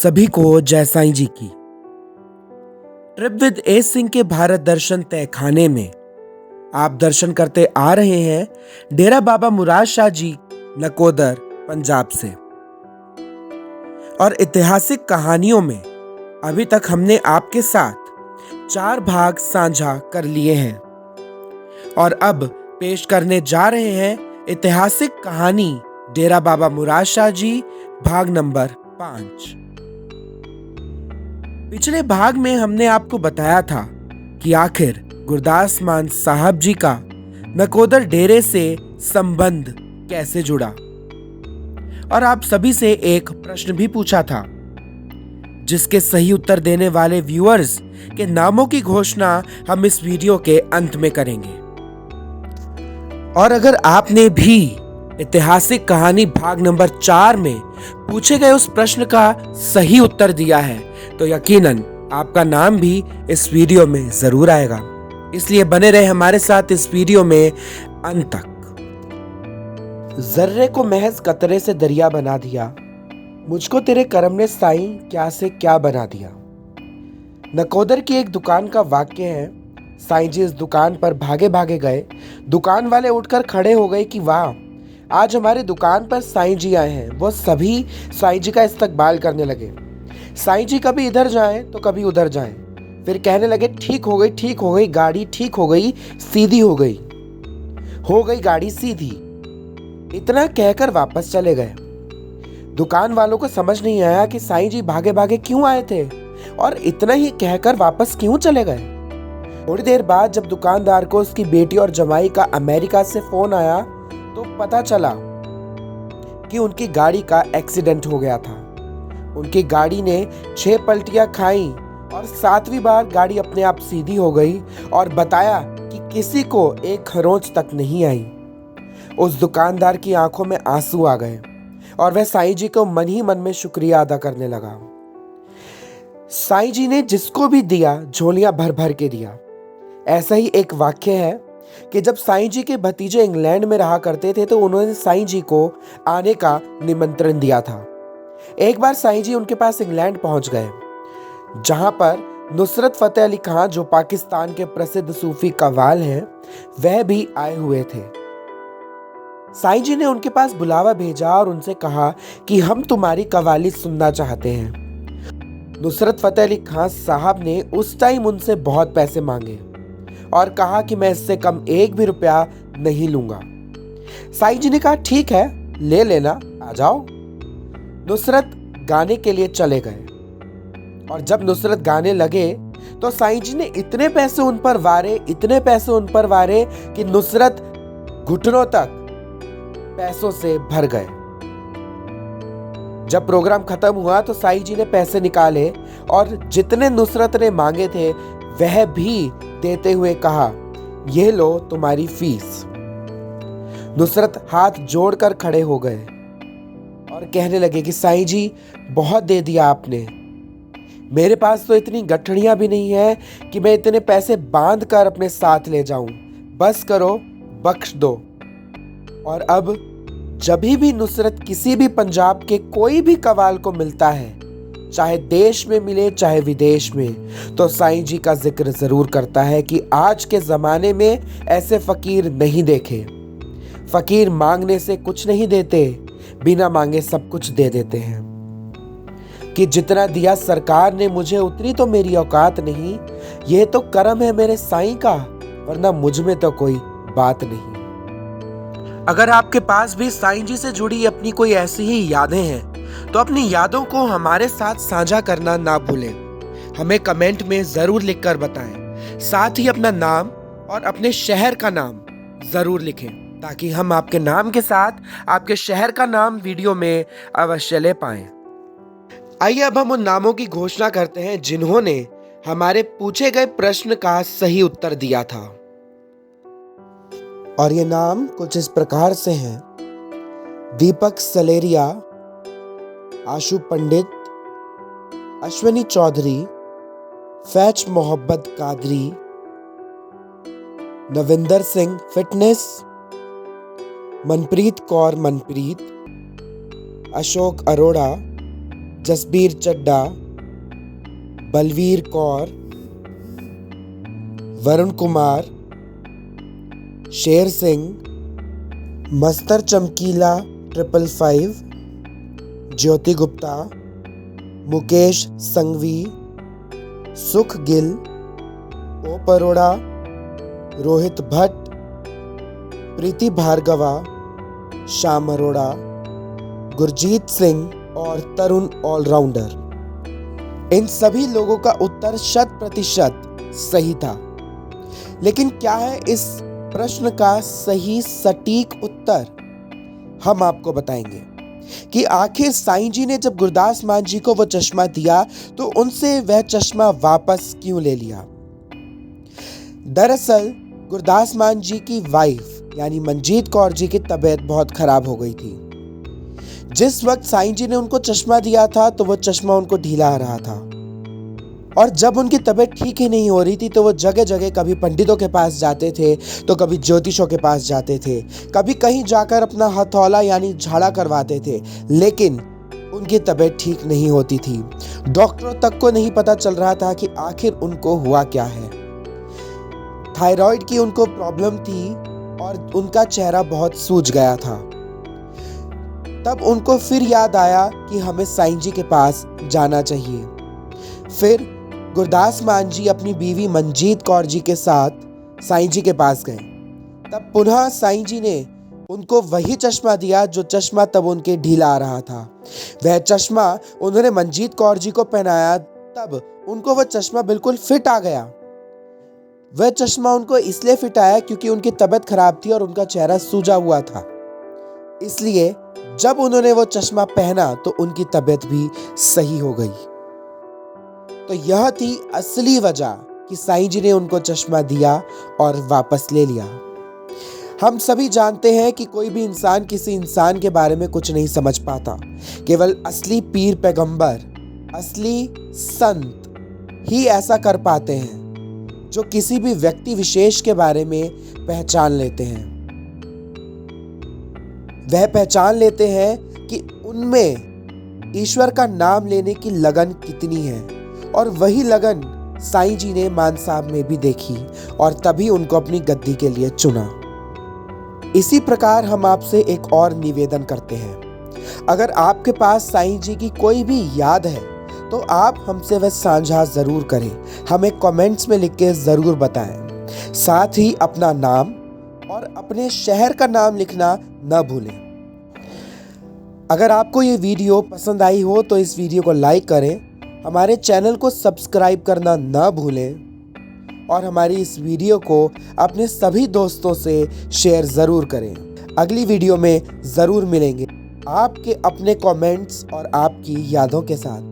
सभी को जय साईं जी की। ट्रिप विद ए सिंह के भारत दर्शन तय खाने में आप दर्शन करते आ रहे हैं डेरा बाबा मुराद शाह जी, नकोदर, पंजाब से। और ऐतिहासिक कहानियों में अभी तक हमने आपके साथ 4 भाग साझा कर लिए हैं और अब पेश करने जा रहे हैं ऐतिहासिक कहानी डेरा बाबा मुराद शाह जी, भाग नंबर 5। पिछले भाग में हमने आपको बताया था कि आखिर गुरदास मान साहब जी का नकोदर डेरे से संबंध कैसे जुड़ा, और आप सभी से एक प्रश्न भी पूछा था जिसके सही उत्तर देने वाले व्यूअर्स के नामों की घोषणा हम इस वीडियो के अंत में करेंगे। और अगर आपने भी ऐतिहासिक कहानी भाग नंबर 4 में पूछे गए उस प्रश्न का सही उत्तर दिया है तो यकीनन आपका नाम भी इस वीडियो में जरूर आएगा। इसलिए बने रहे हमारे साथ इस वीडियो में अंत तक। जर्रे को महज कतरे से दरिया बना दिया, मुझको तेरे करम ने साईं क्या से क्या बना दिया। नकोदर की एक दुकान का वाक्य है। साईं जी इस दुकान पर भागे भागे गए। दुकान वाले उठकर खड़े हो गए कि वाह, आज हमारे दुकान पर साईं जी आए हैं। वो सभी साईं जी का इस्तकबाल करने लगे। साईं जी कभी इधर जाएं तो कभी उधर जाएं। फिर कहने लगे ठीक हो गई गाड़ी, ठीक हो गई, सीधी हो गई गाड़ी सीधी। इतना कहकर वापस चले गए। दुकान वालों को समझ नहीं आया कि साईं जी भागे भागे क्यों आए थे और इतना ही कहकर वापस क्यों चले गए। थोड़ी देर बाद जब दुकानदार को उसकी बेटी और जमाई का अमेरिका से फोन आया तो पता चला कि उनकी गाड़ी का एक्सीडेंट हो गया था। उनकी गाड़ी ने 6 पलटियां खाई और 7वीं बार गाड़ी अपने आप सीधी हो गई और बताया कि किसी को एक खरोंच तक नहीं आई। उस दुकानदार की आंखों में आंसू आ गए और वह साईं जी को मन ही मन में शुक्रिया अदा करने लगा। साईं जी ने जिसको भी दिया झोलियां भर भर के दिया। ऐसा ही एक वाक्य है कि जब साईं जी के भतीजे इंग्लैंड में रहा करते थे तो उन्होंने साईं जी को आने का निमंत्रण दिया था। एक बार साईं जी उनके पास इंग्लैंड पहुंच गए, जहां पर नुसरत फतेह अली खां, जो पाकिस्तान के प्रसिद्ध सूफी कव्वाल हैं, वह भी आए हुए थे। साईं जी ने उनके पास बुलावा भेजा और उनसे कहा कि हम तुम्हारी कव्वाली सुनना चाहते हैं। नुसरत फतेह अली खां साहब ने उस टाइम उनसे बहुत पैसे मांगे और कहा कि मैं इससे कम 1 भी रुपया नहीं लूंगा। साईं जी ने कहा ठीक है, ले लेना, आ जाओ। नुसरत गाने के लिए चले गए और जब नुसरत गाने लगे तो साईं जी ने इतने पैसे उन पर वारे कि नुसरत घुटनों तक पैसों से भर गए। जब प्रोग्राम खत्म हुआ तो साईं जी ने पैसे निकाले और जितने नुसरत ने मांगे थे वह भी देते हुए कहा, ये लो तुम्हारी फीस। नुसरत हाथ जोड़कर खड़े हो गए और कहने लगे कि साईं जी बहुत दे दिया आपने, मेरे पास तो इतनी गठड़ियां भी नहीं है कि मैं इतने पैसे बांध कर अपने साथ ले जाऊं, बस करो, बख्श दो। और अब जब भी नुसरत किसी भी पंजाब के कोई भी कव्वाल को मिलता है, चाहे देश में मिले चाहे विदेश में, तो साईं जी का जिक्र जरूर करता है कि आज के जमाने में ऐसे फकीर नहीं देखे। फकीर मांगने से कुछ नहीं देते, बिना मांगे सब कुछ दे देते हैं। कि जितना दिया सरकार ने मुझे उतनी तो मेरी औकात नहीं, यह तो करम है मेरे साईं का, वरना मुझ में तो कोई बात नहीं। अगर आपके पास भी साईं जी से जुड़ी अपनी कोई ऐसी ही यादें हैं तो अपनी यादों को हमारे साथ साझा करना ना भूलें। हमें कमेंट में जरूर लिखकर बताएं। साथ ही अपना नाम और अपने शहर का नाम जरूर लिखें ताकि हम आपके नाम के साथ आपके शहर का नाम वीडियो में अवश्य ले पाएं। आइए अब हम उन नामों की घोषणा करते हैं जिन्होंने हमारे पूछे गए प्रश्न का सही उत्तर दिया था। और ये नाम कुछ इस प्रकार से हैं: दीपक सलेरिया, आशु पंडित, अश्विनी चौधरी, फैज मोहब्बत कादरी, नविंदर सिंह फिटनेस, मनप्रीत कौर मनप्रीत, अशोक अरोड़ा, जसबीर चड्ढा, बलवीर कौर, वरुण कुमार, शेर सिंह, मस्तर चमकीला 555, ज्योति गुप्ता, मुकेश संघवी, सुख गिल, ओ परोड़ा, रोहित भट्ट, प्रीति भार्गवा, श्याम अरोड़ा, गुरजीत सिंह और तरुण ऑलराउंडर। इन सभी लोगों का उत्तर 100% सही था। लेकिन क्या है इस प्रश्न का सही सटीक उत्तर? हम आपको बताएंगे कि आखिर साईं जी ने जब गुरदास मान जी को वो चश्मा दिया तो उनसे वह चश्मा वापस क्यों ले लिया। दरअसल गुरदास मान जी की वाइफ यानी मंजीत कौर जी की तबीयत बहुत खराब हो गई थी। जिस वक्त साईं जी ने उनको चश्मा दिया था तो वो चश्मा उनको ढीला आ रहा था, और जब उनकी तबीयत ठीक ही नहीं हो रही थी तो वो जगह जगह कभी पंडितों के पास जाते थे तो कभी ज्योतिषों के पास जाते थे, कभी कहीं जाकर अपना हथौला यानी झाड़ा करवाते थे, लेकिन उनकी तबीयत ठीक नहीं होती थी। डॉक्टरों तक को नहीं पता चल रहा था कि आखिर उनको हुआ क्या है। थायराइड की उनको प्रॉब्लम थी और उनका चेहरा बहुत सूज गया था। तब उनको फिर याद आया कि हमें साईं जी के पास जाना चाहिए। फिर गुरदास मान जी अपनी बीवी मंजीत कौर जी के साथ साईं जी के पास गए। तब पुनः साईं जी ने उनको वही चश्मा दिया जो चश्मा तब उनके ढीला आ रहा था। वह चश्मा उन्होंने मंजीत कौर जी को पहनाया, तब उनको वह चश्मा बिल्कुल फिट आ गया। वह चश्मा उनको इसलिए फिट आया क्योंकि उनकी तबीयत खराब थी और उनका चेहरा सूजा हुआ था। इसलिए जब उन्होंने वो चश्मा पहना तो उनकी तबीयत भी सही हो गई। तो यह थी असली वजह कि साईं जी ने उनको चश्मा दिया और वापस ले लिया। हम सभी जानते हैं कि कोई भी इंसान किसी इंसान के बारे में कुछ नहीं समझ पाता। केवल असली पीर पैगंबर, असली संत ही ऐसा कर पाते हैं, जो किसी भी व्यक्ति विशेष के बारे में पहचान लेते हैं। वह पहचान लेते हैं कि उनमें ईश्वर का नाम लेने की लगन कितनी है, और वही लगन साईं जी ने मान साहब में भी देखी और तभी उनको अपनी गद्दी के लिए चुना। इसी प्रकार हम आपसे एक और निवेदन करते हैं, अगर आपके पास साईं जी की कोई भी याद है तो आप हमसे वह साझा जरूर करें। हमें कमेंट्स में लिख के जरूर बताएं। साथ ही अपना नाम और अपने शहर का नाम लिखना न भूलें। अगर आपको ये वीडियो पसंद आई हो तो इस वीडियो को लाइक करें, हमारे चैनल को सब्सक्राइब करना न भूलें और हमारी इस वीडियो को अपने सभी दोस्तों से शेयर ज़रूर करें। अगली वीडियो में ज़रूर मिलेंगे आपके अपने कमेंट्स और आपकी यादों के साथ।